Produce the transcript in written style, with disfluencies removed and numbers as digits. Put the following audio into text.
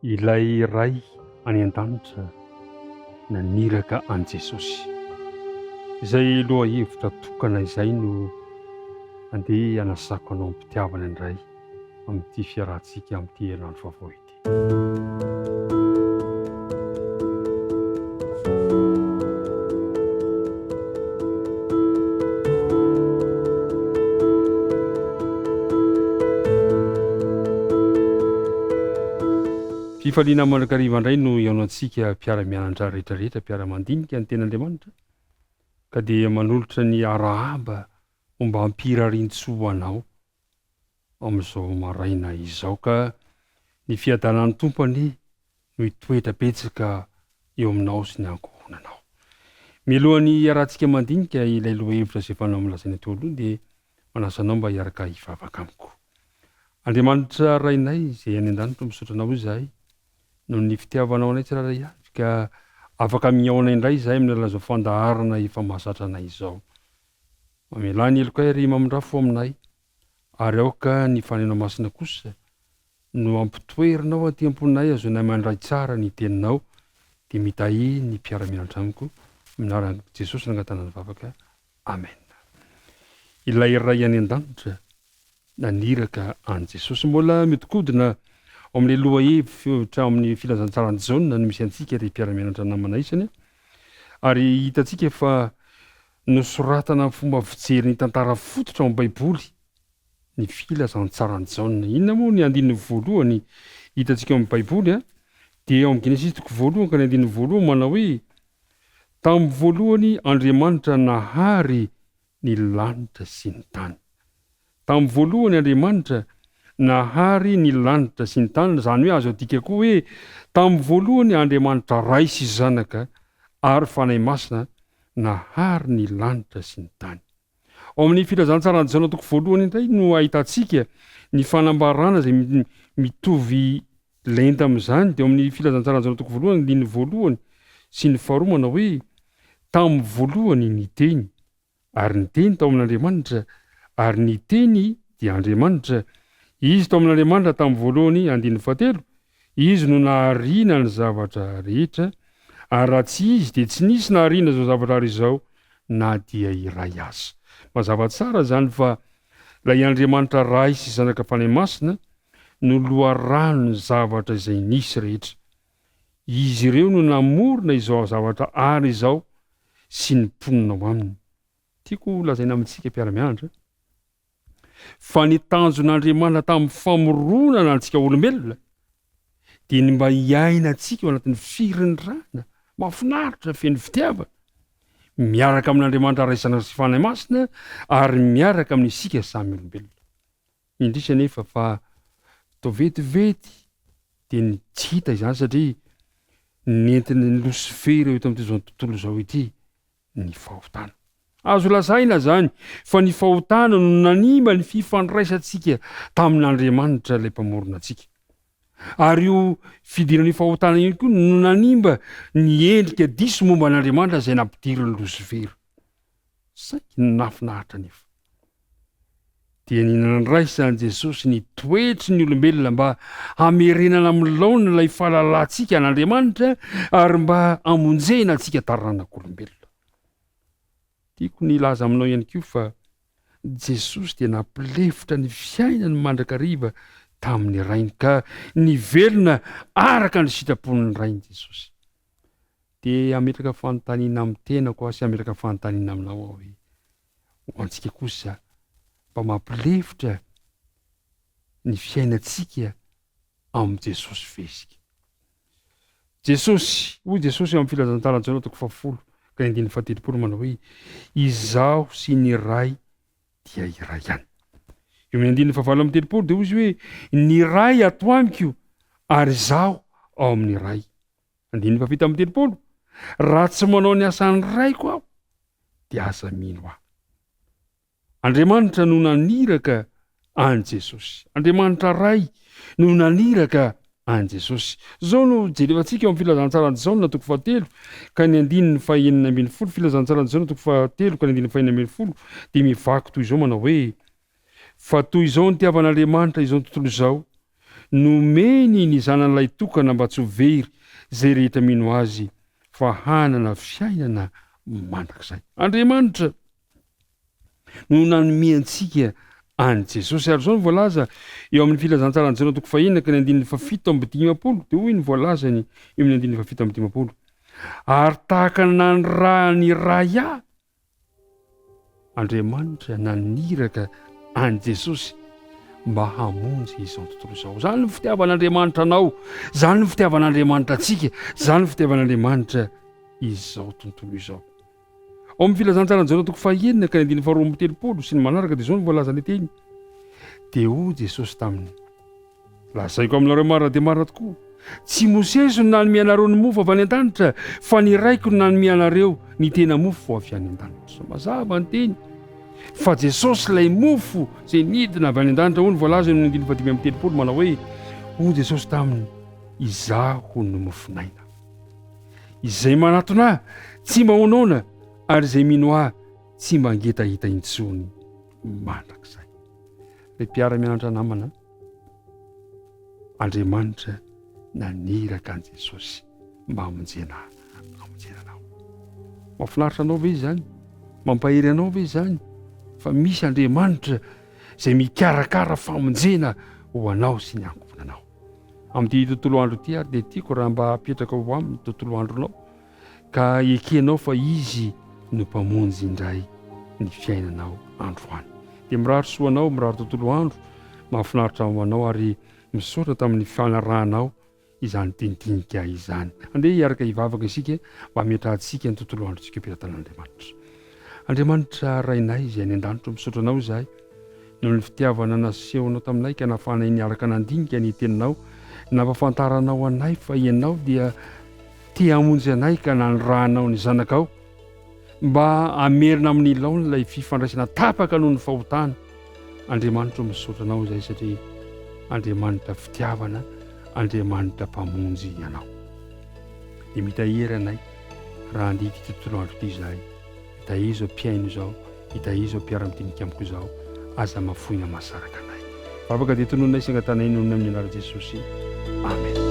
Ilay ray any an-danitra naniraka an' Jesosy. Izay loha hevitra tokana izay no andeha hanasako anao am-pitiavana indray amin'ity fiarahantsika amin'ity herinandro vaovao ity. Fifaliana manrakariva indray no ianao antsika mpiara-mianatra rehetrarehetra, mpiara-mandinika ny ten'Andriamanitra, ka dia manolotra ny arahaba momba hampirarintsoa anao amin'izao maraina izao, ka ny fiadanan'ny tompony no hitoetra betsaka eo aminao sy ny ankohonanao. Mialohan'ny arahantsika mandinika ilay lohahevitra izay efa namolazaina teo aloha dia manasa anao mba hiaraka hivavaka amiko. Andriamanitra rainay izay any an-danitra misaotra anao izahay noho ny fitiavanao anay tsiraray avy, ka afaka miaona indray izahay amin'ny alalan'izao fandaharana efa mahazatra anay izao. Mamelany heloka ary mamindrafo aminay, ary aoka ny fanenao masina kosa no ampitoerinao aty am-ponay azonay mandray tsara ny teninao, dia mitahy ny mpiara-mianatra amiko amin'ny anaran'i Jesosy nangatana ny vavaka. Amen. Ilay ray any an-danitra naniraka an' Jesosy. Mbola mitokodina ao amin'ilay lohahevitra amin'ny filazantsarany Jaona no misy antsika ry mpiara-mianatra namana isany, ary hitantsika fa nosoratana amin'ny fomba fijery ny tantara fototra ao am-baiboly ny filazantsarany Jaona. Inona moa ny andininy voalohany hitantsika ao amin'ny baiboly dia ao amin'ny Genesis toko voalohany ka ny andininy voalohany manao hoe: tamin'ny voalohany Andriamanitra nahary ny lanitra sy ny tany. Tamin'ny voalohany Andriamanitra nahary ny lanitra sy ny tany, zany hoe azo adika koa hoe tamin'ny voalohany Andriamanitra ray sy zanaka ary fanahy masina nahary ny lanitra sy ny tany. Ao amin'ny filazantsarany Jaona toko voalohany indray no ahitantsika ny fanambarana izay mitovy lenta amin'izany. Dia ao amin'ny filazantsarany Jaona toko voalohany andininy voalohany sy ny faharoa manao hoe: tamin'ny voalohany ny teny, ary ny teny tao amin'Andriamanitra, ary ny teny dia Andriamanitra. Izy tao amin'Andriamanitra tamin'ny voalohany. Andininy fahatelo: izy no nahariana ny zavatra rehetra, ary raha tsy izy dia tsy nisy nahariana izao zavatra ary izao na dia iray aza. Mazava tsara zany fa ilay Andriamanitra ray sy zanaka fanahy masina no loharano ny zavatra izay nisy rehetra. Izy ireo no namorona izao zavatra ary izao sy ny mponina ao aminy. Tiako lazaina amintsika mpiara-mianatra fa ny tanjon'Andriamanitra tamin'ny famoronana antsika olombelona dia ny mba hiaina antsika ao anatin'ny firindrana mahafinaritra feno fitiavana, miaraka amin'Andriamanitra ray zanaka sy fanahy masina, ary miaraka amin'ny isika samy olombelona. Indrisy anefa fa tao vetivety dia ny tsy hita izany, satria nentin'ny Losifera eto amin'ity tontolo izao ity ny fahotana. Azo lazaina zany fa ny fahotana no nanimba ny fifandraisantsika tamin'Andriamanitra ilay mpamorona antsika, ary io fidiran'ny fahotana iny koa no nanimba ny endrika diso momba an'Andriamanitra izay nampidiriny Losifera. Saingy nafinahitra nefa dia ny nandraisan' Jesosy ny toetry ny olombelona mba hamerenana amin'ny laona ilay fahalalantsika an'Andriamanitra, ary mba hamonjena antsika taranak'olombelona. Tiako ny laza aminao ihany koa fa Jesosy dia nampilefitra ny fiainany mandrakariva tamin'ny rainy, ka nivelona araka ny sitrapon'ny rainy Jesosy. Dia ametraka fanontaniana amin'ny tenako sy ametraka fanontaniana aminao aho hoe ho antsika kosa mba mampilefitra ny fiainantsika amin'ny Jesosy fesika. Jesosy, hoy Jesosy amin'ny filazantsarany Jaona toko 10 ka ny andininy 17 manao hoe: izaho sy ny ray dia iray ihany. Eo amin'ny andininy 19 dia izy hoe: ny ray ato amiko ary izaho ao amin'ny ray. Andininy 20 raha tsy manao ny asan'ny raiko aho dia aza mino aho. Andriamanitra no naniraka an' Jesosy. Andriamanitra ray no naniraka an' Jesosy. Zao no jerevantsika eo amin'ny filazantsarany Jaona toko 7 ka ny andininy 9, filazantsarany Jaona toko 7 ka ny andininy 9 dia mivaky toy izao manao hoe: fa toy izao ny tiavan'Andriamanitra izao tontolo izao, nomeny ny zanan'ilay tokana mba tsy ho very zay rehetra mino azy fa hanana fiainana mandrakizay. Andriamanitra no nanome antsika any Jesosy ary zao ny voalaza eo amin'ny filazantsara ny Jaona toko fahenina ka ny andininy fafito amby dimapolo dia hoy ny voalazany eo amin'ny andininy fafito amby dimapolo. Ary tahaka nanyrahany raya Andriamanitra naniraka any Jesosy mba hamonjy izao tontolo izao. Zany ny fitiavan'Andriamanitra anao, zany ny fitiavan'Andriamanitra antsika, zany ny fitiavan'Andriamanitra izao tontolo izao. Ao amin'ny filazantsara ny Jaona toko fahenina ka ny andininy faharoa amby telopolo sy ny manaraka dia zao ny voalazany teny. Dia hoy Jesosy taminy: lazaiko aminareo marina dia marina tokoa, tsy Mosesy no nanome anareo ny mofo avy any an-danitra, fa ny raiko no nanome anareo ny tena mofo avy any an-danitra. Mazava ny teny fa Jesosy ilay mofo zay nidina avy any an-danitra. Hoy ny voalaza ny andininy fadimy amby telopolo manao hoe: hoy Jesosy taminy, izaho no mofinaina, izay manatona tsy mahonona ary izay mino ahy tsy mangetahita intsony mandrakizay. Ilay mpiara-mianatra namana, Andriamanitra naniraka an Jesosy mba hamonjenanao. Mahafinaritra anao ve izany? Mampahery anao ve izany? Fa misy Andriamanitra izay mikarakara famonjena ho anao sy ny ankohonanao. Amin'ity tontolo andro ity ary dia tiako raha mba hapetraka ho amin'ny tontolo andronao ka ekenao fa izy no mpamonjy indray ny fiainanao androany. Dia mirary soanao, mirary tontolo andro, mahafinaritra ho anao ary misaotra tamin'ny fanarahanao izany tenidinika izany. Andeha hiaraka hivavaka isika mba hametrahantsika ny tontolo androntsika ampitan'Andriamanitra. Andriamanitra rainay izay any an-danitra, misaotra anao izahay noho ny fitiavana nasehonao taminay ka nahafahanay niaraka nandinika ny teninao, nampahafantaranao anay fa ianao dia te hamonjy anay ka nanirahanao ny zanakao mba amerina amin'ny laona ilay fifandraisana tapaka noho ny fahotana. Andriamanitra misaotra anao izay satria Andriamanitra fitiavana, Andriamanitra mpamonjy ianao. Dia mitahery anay raha andeha ity tontolo andro ity izahay, hitahizo mpiaino izao, hitahizo mpiara-mitinika amiko izao, aza mafoina mahasaraka anay. Afaka dia tonononay sangatanay nohon'ny amin'ny anara Jesosy. Amen.